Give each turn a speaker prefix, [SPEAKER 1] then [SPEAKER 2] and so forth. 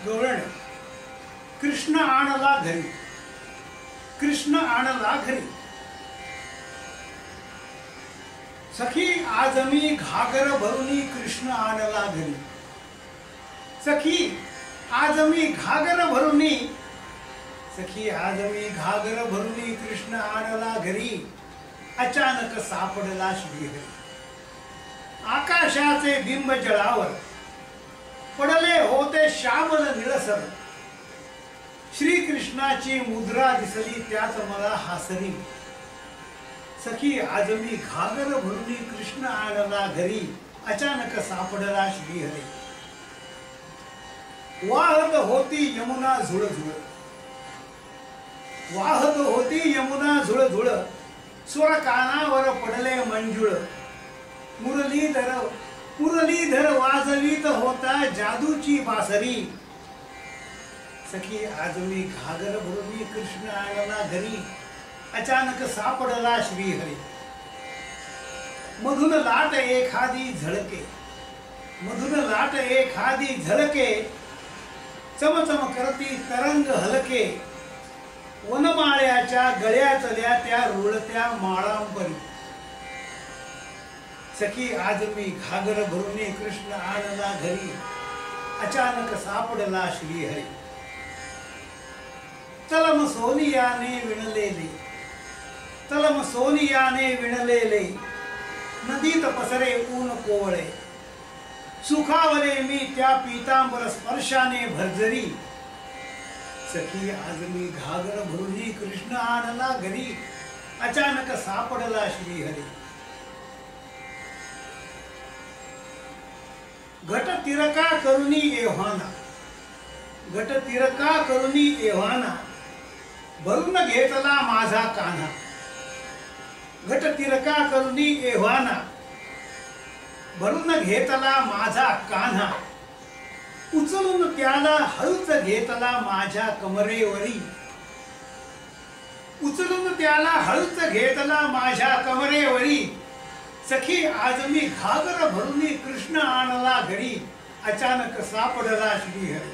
[SPEAKER 1] गवळण कृष्ण आणला घरी, कृष्ण आणला घरी। सखी आज मी घागर भरुनी कृष्ण आणला घरी, सखी आज मी घागर भरुनी, सखी आज मी घागर भरुनी कृष्ण आणला घरी। अचानक सापडला श्रीहरी, आकाशाचे बिंब जळावर पडले होते श्यामल निळसर। श्रीकृष्णाची मुद्रा दिसली त्यात मला हासरी, सखी आज मी घागर भरुनी कृष्ण आणला घरी। अचानक सापडला श्रीहरी, वाहत होती यमुना झुळझुळ, वाहत होती यमुना झुळझुळ। स्वर कानावर पडले मंजुळ, मुरलीधर मुरलीधर वाजवीत होता जादूची बासरी। सखी आज मी घागर भरुनी कृष्ण आणला घरी। अचानक सापडला श्रीहरी, मधुन लाट एखादी झळके, मधुन लाट एखादी झळके। चमचम करती तरंग हलके, वनमाळ्याच्या गळ्यातल्या त्या रुळत्या माळांपरी। सखी आज मी घागर भरुनी कृष्ण आणला घरी। अचानक सापडला श्रीहरी, तलम सोनियाने विणलेले, तलम सोनियाने विणलेले। नदीत पसरे ऊन कोवळे, सुखावले मी त्या पीतांबर स्पर्शाने भरजरी। सखी आज मी घागर भरुनी कृष्ण आणला घरी। अचानक सापडला श्रीहरी, घट तिरका करुनी एव्हाना, घट तिरका करुनी एव्हाना। भरून घेतला माझा कान्हा, घट तिरका करुनी एव्हाना। भरून घेतला माझा कान्हा, उचलून त्याला हळूच घेतला माझ्या कमरेवरी, उचलून त्याला हळूच घेतला माझ्या कमरेवरी। सखी आज मी घागर भरुनी कृष्ण आणला घरी। अचानक सापडला श्रीहरी,